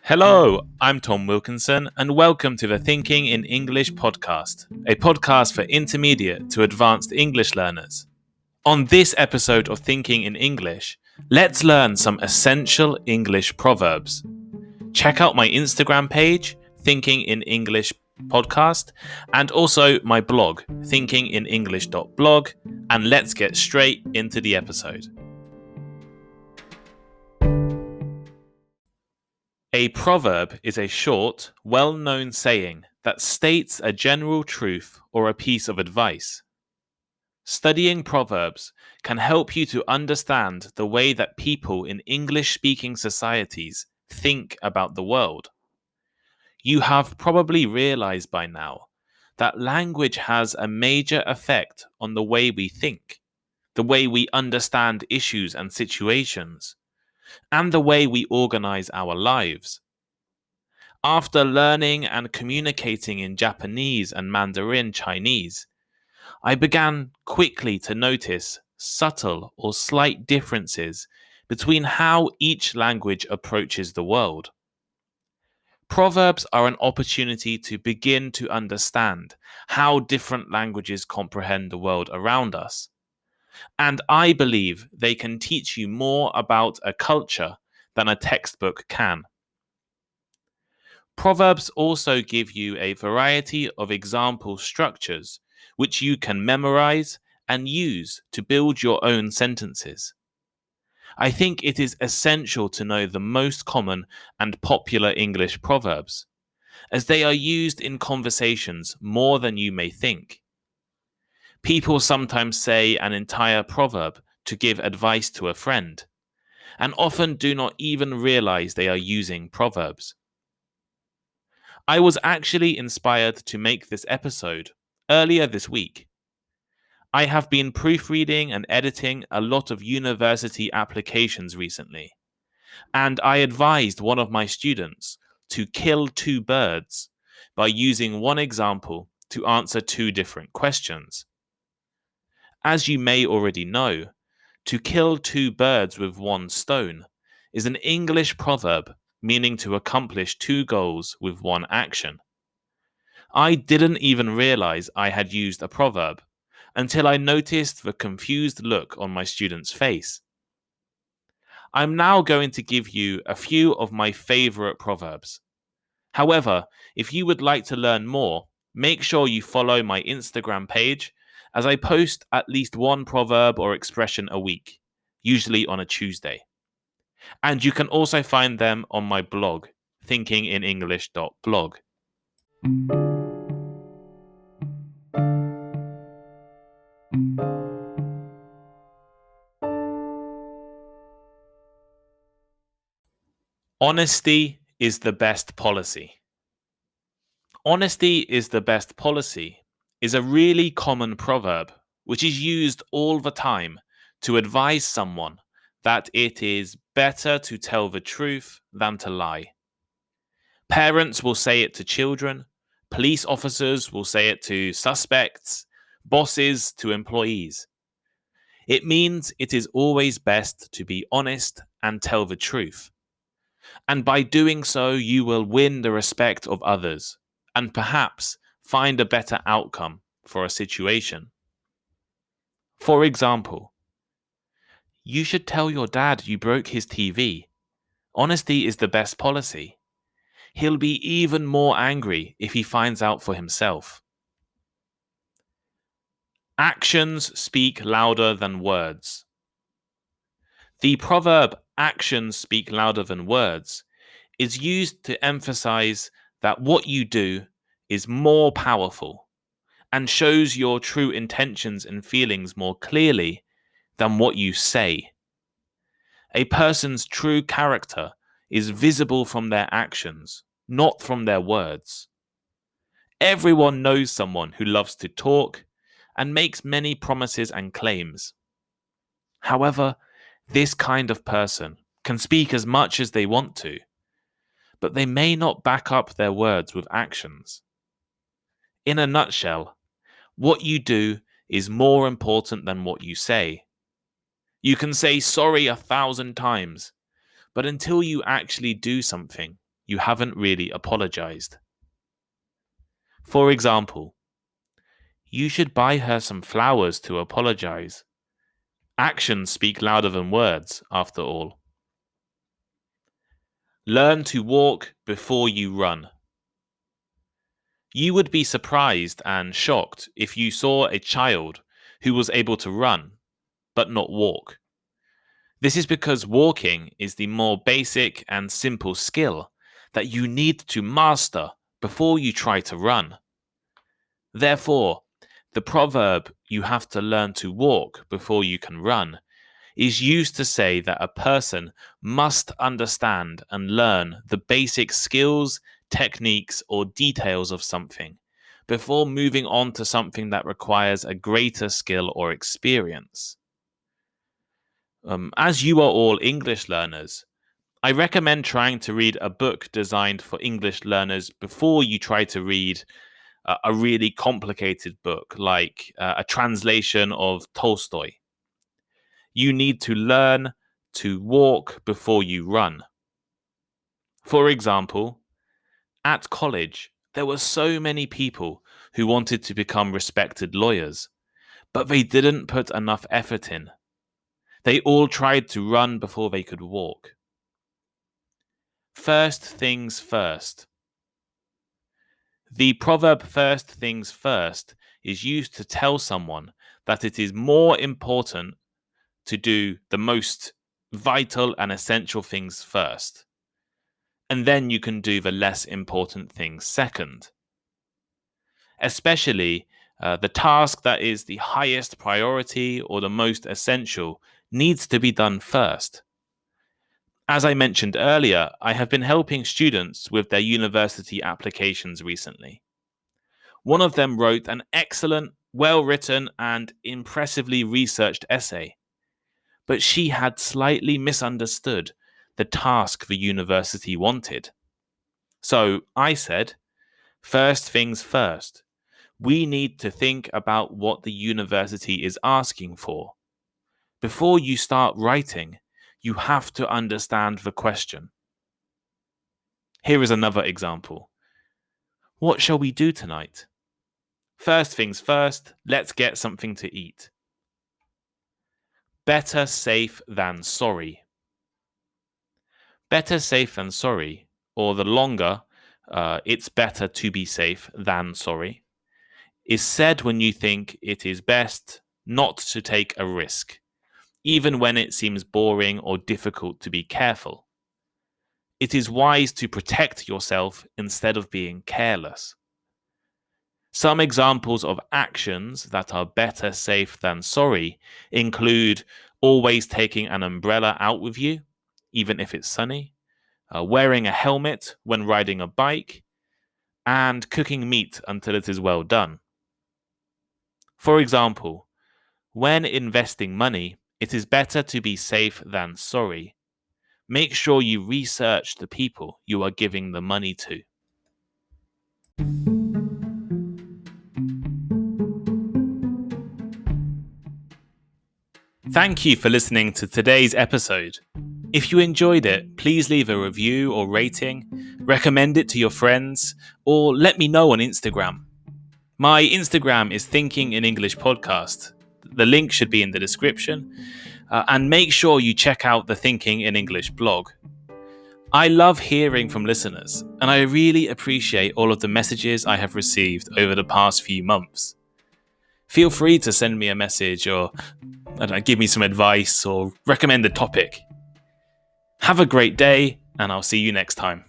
Hello, I'm Tom Wilkinson, and welcome to the Thinking in English podcast, a podcast for intermediate to advanced English learners. On this episode of Thinking in English, let's learn some essential English proverbs. Check out my Instagram page, Thinking in English Podcast, and also my blog, thinkinginenglish.blog, and let's get straight into the episode. A proverb is a short, well-known saying that states a general truth or a piece of advice. Studying proverbs can help you to understand the way that people in English-speaking societies think about the world. You have probably realized by now that language has a major effect on the way we think, the way we understand issues and situations, and the way we organize our lives. After learning and communicating in Japanese and Mandarin Chinese, I began quickly to notice subtle or slight differences between how each language approaches the world. Proverbs are an opportunity to begin to understand how different languages comprehend the world around us. And I believe they can teach you more about a culture than a textbook can. Proverbs also give you a variety of example structures which you can memorize and use to build your own sentences. I think it is essential to know the most common and popular English proverbs, as they are used in conversations more than you may think. People sometimes say an entire proverb to give advice to a friend, and often do not even realize they are using proverbs. I was actually inspired to make this episode earlier this week. I have been proofreading and editing a lot of university applications recently, and I advised one of my students to kill two birds by using one example to answer two different questions. As you may already know, to kill two birds with one stone is an English proverb meaning to accomplish two goals with one action. I didn't even realize I had used a proverb until I noticed the confused look on my student's face. I'm now going to give you a few of my favorite proverbs. However, if you would like to learn more, make sure you follow my Instagram page, as I post at least one proverb or expression a week, usually on a Tuesday. And you can also find them on my blog, thinkinginenglish.blog. Honesty is the best policy. Honesty is the best policy is a really common proverb which is used all the time to advise someone that it is better to tell the truth than to lie. Parents will say it to children, police officers will say it to suspects, bosses to employees. It means it is always best to be honest and tell the truth. And by doing so, you will win the respect of others and perhaps find a better outcome for a situation. For example, you should tell your dad you broke his TV. Honesty is the best policy. He'll be even more angry if he finds out for himself. Actions speak louder than words. The proverb, actions speak louder than words, is used to emphasize that what you do is more powerful and shows your true intentions and feelings more clearly than what you say. A person's true character is visible from their actions, not from their words. Everyone knows someone who loves to talk and makes many promises and claims. However, this kind of person can speak as much as they want to, but they may not back up their words with actions. In a nutshell, what you do is more important than what you say. You can say sorry 1,000 times, but until you actually do something, you haven't really apologized. For example, you should buy her some flowers to apologize. Actions speak louder than words, after all. Learn to walk before you run. You would be surprised and shocked if you saw a child who was able to run, but not walk. This is because walking is the more basic and simple skill that you need to master before you try to run. Therefore, the proverb, "you have to learn to walk before you can run," is used to say that a person must understand and learn the basic skills, techniques, or details of something before moving on to something that requires a greater skill or experience. As you are all English learners, I recommend trying to read a book designed for English learners before you try to read a really complicated book like a translation of Tolstoy. You need to learn to walk before you run. For example, at college, there were so many people who wanted to become respected lawyers, but they didn't put enough effort in. They all tried to run before they could walk. First things first. The proverb "first things first" is used to tell someone that it is more important to do the most vital and essential things first, and then you can do the less important things second. Especially the task that is the highest priority or the most essential needs to be done first. As I mentioned earlier, I have been helping students with their university applications recently. One of them wrote an excellent, well-written, and impressively researched essay, but she had slightly misunderstood the task the university wanted. So I said, first things first, we need to think about what the university is asking for. Before you start writing, you have to understand the question. Here is another example. What shall we do tonight? First things first, let's get something to eat. Better safe than sorry. Better safe than sorry, or the longer, it's better to be safe than sorry, is said when you think it is best not to take a risk, even when it seems boring or difficult to be careful. It is wise to protect yourself instead of being careless. Some examples of actions that are better safe than sorry include always taking an umbrella out with you, even if it's sunny, wearing a helmet when riding a bike, and cooking meat until it is well done. For example, when investing money, it is better to be safe than sorry. Make sure you research the people you are giving the money to. Thank you for listening to today's episode. If you enjoyed it, please leave a review or rating, recommend it to your friends, or let me know on Instagram. My Instagram is thinkinginenglishpod. The link should be in the description. And make sure you check out the Thinking in English blog. I love hearing from listeners, and I really appreciate all of the messages I have received over the past few months. Feel free to send me a message or give me some advice or recommend a topic. Have a great day, and I'll see you next time.